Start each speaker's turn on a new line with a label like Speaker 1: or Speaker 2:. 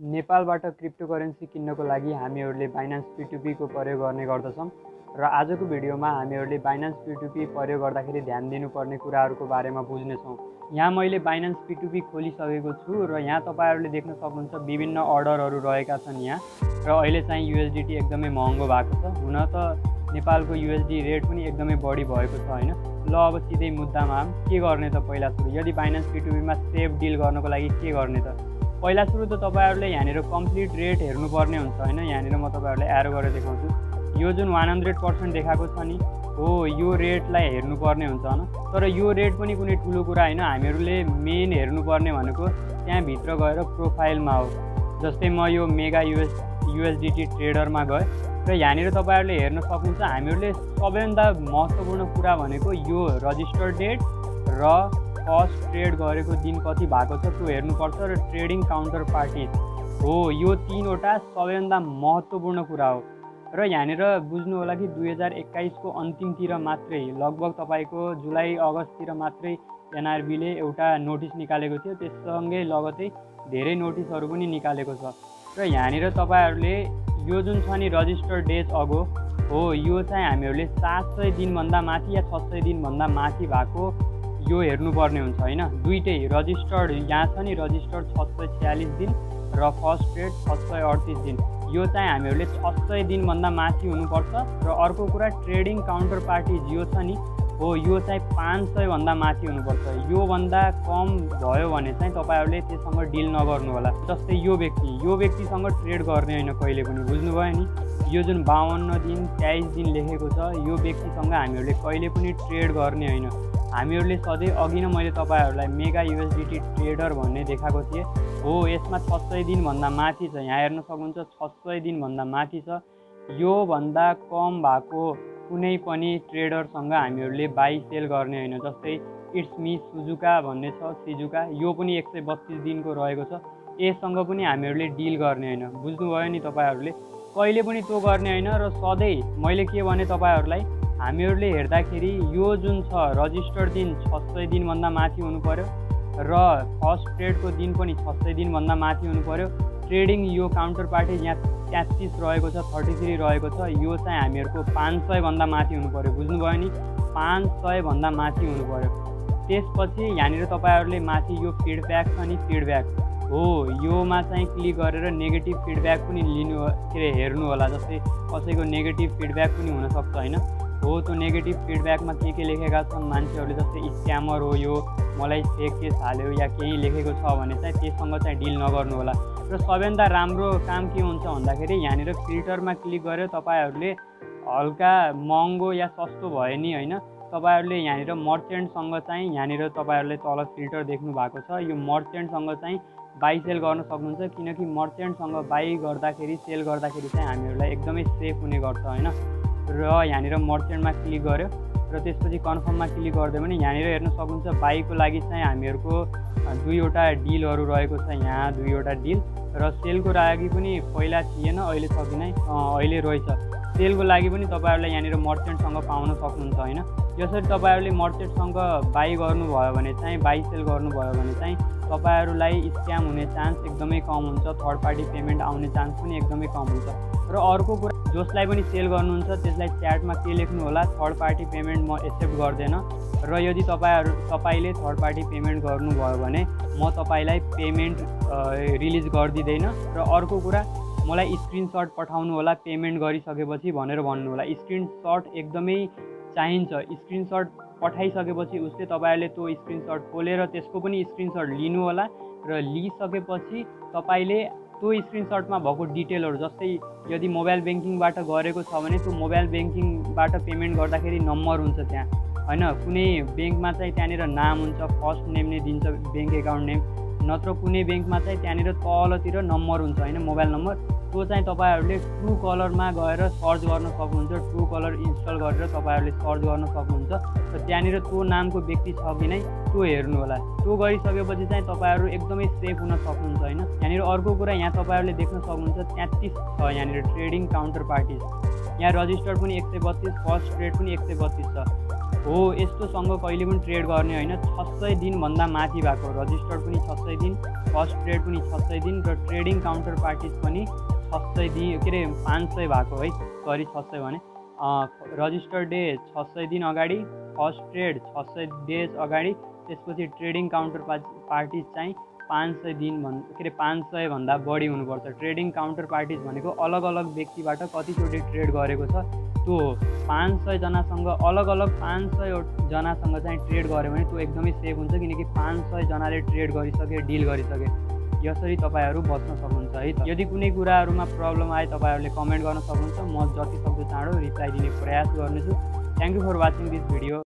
Speaker 1: नेपालबाट क्रिप्टोकरेन्सी किन्नको लागि हामीहरूले Binance p2p को प्रयोग गर्ने गर्दछौं र आजको भिडियोमा हामीहरूले Binance p2p प्रयोग गर्दाखेरि ध्यान दिनुपर्ने कुराहरूको बारेमा बुझ्नेछौं। यहाँ मैले Binance p2p खोलिसकेको छु र यहाँ तपाईहरुले देख्न सक्नुहुन्छ विभिन्न अर्डरहरू रहेका छन् यहाँ र अहिले चाहिँ usdt एकदमै महँगो भएको छ। हुन त नेपालको USD रेट पनि एकदमै बढी भएको छ हैन। ल अब सिधै मुद्दामा के गर्ने त पहिला सुरु यदि Binance p2p मा सेफ डिल गर्नको लागि के गर्ने त पहिला सुरु त तपाईहरुले यहाँनिर कम्प्लिट रेट हेर्नुपर्ने हुन्छ हैन। यहाँनिर म तपाईहरुलाई एरो गरेर देखाउँछु। यो जुन 100% देखाएको छ नि हो यो रेटलाई हेर्नुपर्ने हुन्छ हैन। तर यो रेट पनि कुनै ठुलो कुरा हैन। हामीहरुले मेन हेर्नुपर्ने भनेको त्यहाँ भित्र गएर प्रोफाइलमा हो। जस्तै म यो मेगा USDT ट्रेडरमा गए र यहाँनिर तपाईहरुले हेर्न सक्नुहुन्छ हामीहरुले सबैभन्दा महत्त्वपूर्ण कुरा भनेको यो रजिस्टर डेट र फर्स्ट ट्रेड गरेको दिन कति भएको छ त्यो हेर्नुपर्छ र ट्रेडिङ काउन्टर पार्टी हो। यो तीनवटा सबैभन्दा महत्त्वपूर्ण कुरा हो र यहाँनिर बुझ्नु होला कि 2021 को अन्तिमतिर मात्रै लगभग तपाईको जुलाई अगस्ततिर मात्रै NRB ले एउटा नोटिस निकालेको थियो। त्यससँगै लगतै धेरै नोटिसहरू पनि निकालेको छ र यहाँनिर तपाईहरुले यो जुन छ नि रजिस्टर डेज अगो हो यो चाहिँ हामीहरुले 700 दिन भन्दा माथि या 600 दिन भन्दा माथि भएको यो हेर्नुपर्ने हुन्छ हैन। दुईटै रजिस्टर्ड यहाँ छ नि रजिस्टर्ड 646 दिन र फर्स्ट ट्रेड 638 दिन यो चाहिँ हामीहरुले 600 दिन भन्दा माथि हुनुपर्छ र अर्को कुरा ट्रेडिङ काउन्टर पार्टी यो छ नि हो यो चाहिँ 500 भन्दा माथि हुनुपर्छ। यो भन्दा कम भयो भने चाहिँ तपाईहरुले त्यससँग डिल नगर्नु होला। जस्तै यो व्यक्तिसँग ट्रेड गर्ने हैन कहिले पनि बुझ्नुभयो नि। यो जुन 52 दिन 23 दिन लेखेको छ यो व्यक्तिसँग हामीहरुले कहिले पनि ट्रेड गर्ने हैन। हामीहरुले सधैँ अघि नै मैले तपाईहरुलाई मेगा USDT ट्रेडर भन्ने देखाएको थिएँ हो। यसमा 600 दिन भन्दा माथि छ। यहाँ हेर्न सक्नुहुन्छ 600 दिन भन्दा माथि छ। यो भन्दा कम भएको कुनै पनि ट्रेडरसँग हामीहरुले बाई सेल गर्ने हैन। जस्तै इट्स मी सुजुका भन्ने छ सिजुका यो पनि 132 दिनको रहेको छ। यससँग पनि हामीहरुले डिल गर्ने हैन। बुझ्नुभयो नि तपाईहरुले कहिले पनि त्यो गर्ने हैन। र सधैँ मैले के भने तपाईहरुलाई हामीहरुले हेर्दाखेरि यो जुन छ रजिस्टर्ड दिन 600 दिन भन्दा माथि हुनु पर्यो र फर्स्ट ट्रेडको दिन पनि 600 दिन भन्दा माथि हुनु पर्यो। ट्रेडिङ यो काउन्टर पार्टी यहाँ 33 रहेको छ 33 रहेको छ यो चाहिँ हामीहरुको 500 भन्दा माथि हुनु पर्यो। बुझ्नुभयो नि 500 भन्दा माथि हुनु पर्यो। त्यसपछि यहाँनिर तपाईहरुले माथि यो फिडब्याक छ नि फिडब्याक हो योमा चाहिँ क्लिक गरेर नेगेटिभ फिडब्याक पनि लिनु हेर्नु होला। जस्तै कसैको नेगेटिभ फिडब्याक पनि हुन सक्छ हैन हो। त्यो नेगेटिभ फिडब्याकमा के लेखेका छन् मान्छेहरूले जस्तै स्क्यामर हो यो मलाई फेक केस हाल्यो या केही लेखेको छ भने चाहिँ त्यससँग चाहिँ डिल नगर्नु होला। र सबैभन्दा राम्रो काम के हुन्छ भन्दाखेरि यहाँनिर फिल्टरमा क्लिक गरेर तपाईहरुले हल्का महँगो या सस्तो भयो नि हैन तपाईहरुले यहाँनिर मर्चेन्टसँग चाहिँ यहाँनिर तपाईहरुले तल फिल्टर देख्नु भएको छ। यो मर्चेन्टसँग चाहिँ बाई सेल गर्न सक्नुहुन्छ किनकि मर्चेन्टसँग बाई गर्दाखेरि सेल गर्दाखेरि चाहिँ हामीहरुलाई एकदमै सेफ हुने गर्छ हैन। र यहाँनिर मर्चेन्टमा क्लिक गर्यो र त्यसपछि कन्फर्ममा क्लिक गर्दै पनि यहाँनिर हेर्न सक्नुहुन्छ बाईको लागि चाहिँ हामीहरुको दुईवटा डिलहरू रहेको छ। यहाँ दुईवटा डिल र सेलको लागि पनि पहिला थिएन अहिले छ कि नै अहिले रहेछ। सेलको लागि पनि तपाईहरुलाई यहाँनिर मर्चेन्टसँग पाउन सक्नुहुन्छ हैन। यसरी तपाईहरुले मर्चेन्टसँग बाई गर्नुभयो भने चाहिँ बाई सेल गर्नुभयो भने चाहिँ तपाईहरुलाई स्क्याम हुने चान्स एकदमै कम हुन्छ। थर्ड पार्टी पेमेन्ट आउने चान्स पनि एकदमै कम हुन्छ। र अर्को कुरा जसलाई पनि सेल गर्नुहुन्छ त्यसलाई च्याटमा के लेख्नु होला थर्ड पार्टी पेमेन्ट म एक्सेप्ट गर्दैन र यदि तपाईले थर्ड पार्टी पेमेन्ट गर्नुभयो भने म तपाईलाई पेमेन्ट रिलिज गर्दिदैन। र अर्को कुरा मलाई स्क्रिनशट पठाउनु होला पेमेन्ट गरिसकेपछि भनेर भन्नु होला। स्क्रिनशट एकदमै चाहिन्छ। स्क्रिनशट पठाइसकेपछि उसले तपाईहरुले त्यो स्क्रिनशट खोलेर त्यसको पनि स्क्रिनशट लिनु होला र लिइसकेपछि तपाईले त्यो स्क्रिनशटमा भएको डिटेलहरु जस्तै यदि मोबाइल बैंकिङबाट गरेको छ भने त्यो मोबाइल बैंकिङबाट पेमेन्ट गर्दाखेरि नम्बर हुन्छ त्यहाँ हैन। कुनै बैंकमा चाहिँ त्यहाँनिर नाम हुन्छ फर्स्ट नेम नै दिन्छ बैंक एकाउन्ट नेम नत्र कुनै बैंकमा चाहिँ त्यहाँनिर तलतिर नम्बर हुन्छ हैन मोबाइल नम्बर त्यो चाहिँ तपाईहरुले ट्रु कलरमा गएर सर्च गर्न सक्नुहुन्छ। ट्रु कलर इन्स्टल गरेर तपाईहरुले सर्च गर्न सक्नुहुन्छ र त्यहाँनिर त्यो नामको व्यक्ति छ कि नै त्यो हेर्नु होला। त्यो गरिसकेपछि चाहिँ तपाईहरु एकदमै सेफ हुन सक्नुहुन्छ हैन। यहाँनिर अर्को कुरा यहाँ तपाईहरुले देख्न सक्नुहुन्छ 33 छ यहाँनिर ट्रेडिङ काउन्टर पार्टी। यहाँ रजिस्टर पनि 132 फर्स्ट ट्रेड पनि 132 छ। हो। यस्तोसँग कहिले पनि ट्रेड गर्ने होइन। 600 दिनभन्दा माथि भएको, रजिस्टर्ड पनि 600 दिन, फर्स्ट ट्रेड पनि 600 दिन र ट्रेडिङ काउन्टर पार्टिज पनि 600 दिन, के अरे 500 भएको है, सरी 600 भने। रजिस्टर्ड डे 600 दिन अगाडि, फर्स्ट ट्रेड 600 डेज अगाडि, त्यसपछि ट्रेडिङ काउन्टर पार्टिज चाहिँ 500 दिन के अरे 500 भन्दा बढी हुनुपर्छ। ट्रेडिङ काउन्टर पार्टिज भनेको अलग अलग व्यक्तिबाट कतिचोटि ट्रेड गरेको छ त्यो 500 जनासँग, अलग अलग 500 जनासँग चाहिँ ट्रेड गऱ्यो भने त्यो एकदमै सेफ हुन्छ, किनकि 500 जनाले ट्रेड गरिसके, डिल गरिसके। यसरी तपाईँहरू बच्न सक्नुहुन्छ है त। यदि कुनै कुराहरूमा प्रब्लम आए तपाईँहरूले कमेन्ट गर्न सक्नुहुन्छ, म जति सक्दो चाँडो रिप्लाई दिने प्रयास गर्नेछु। Thank you for watching this video.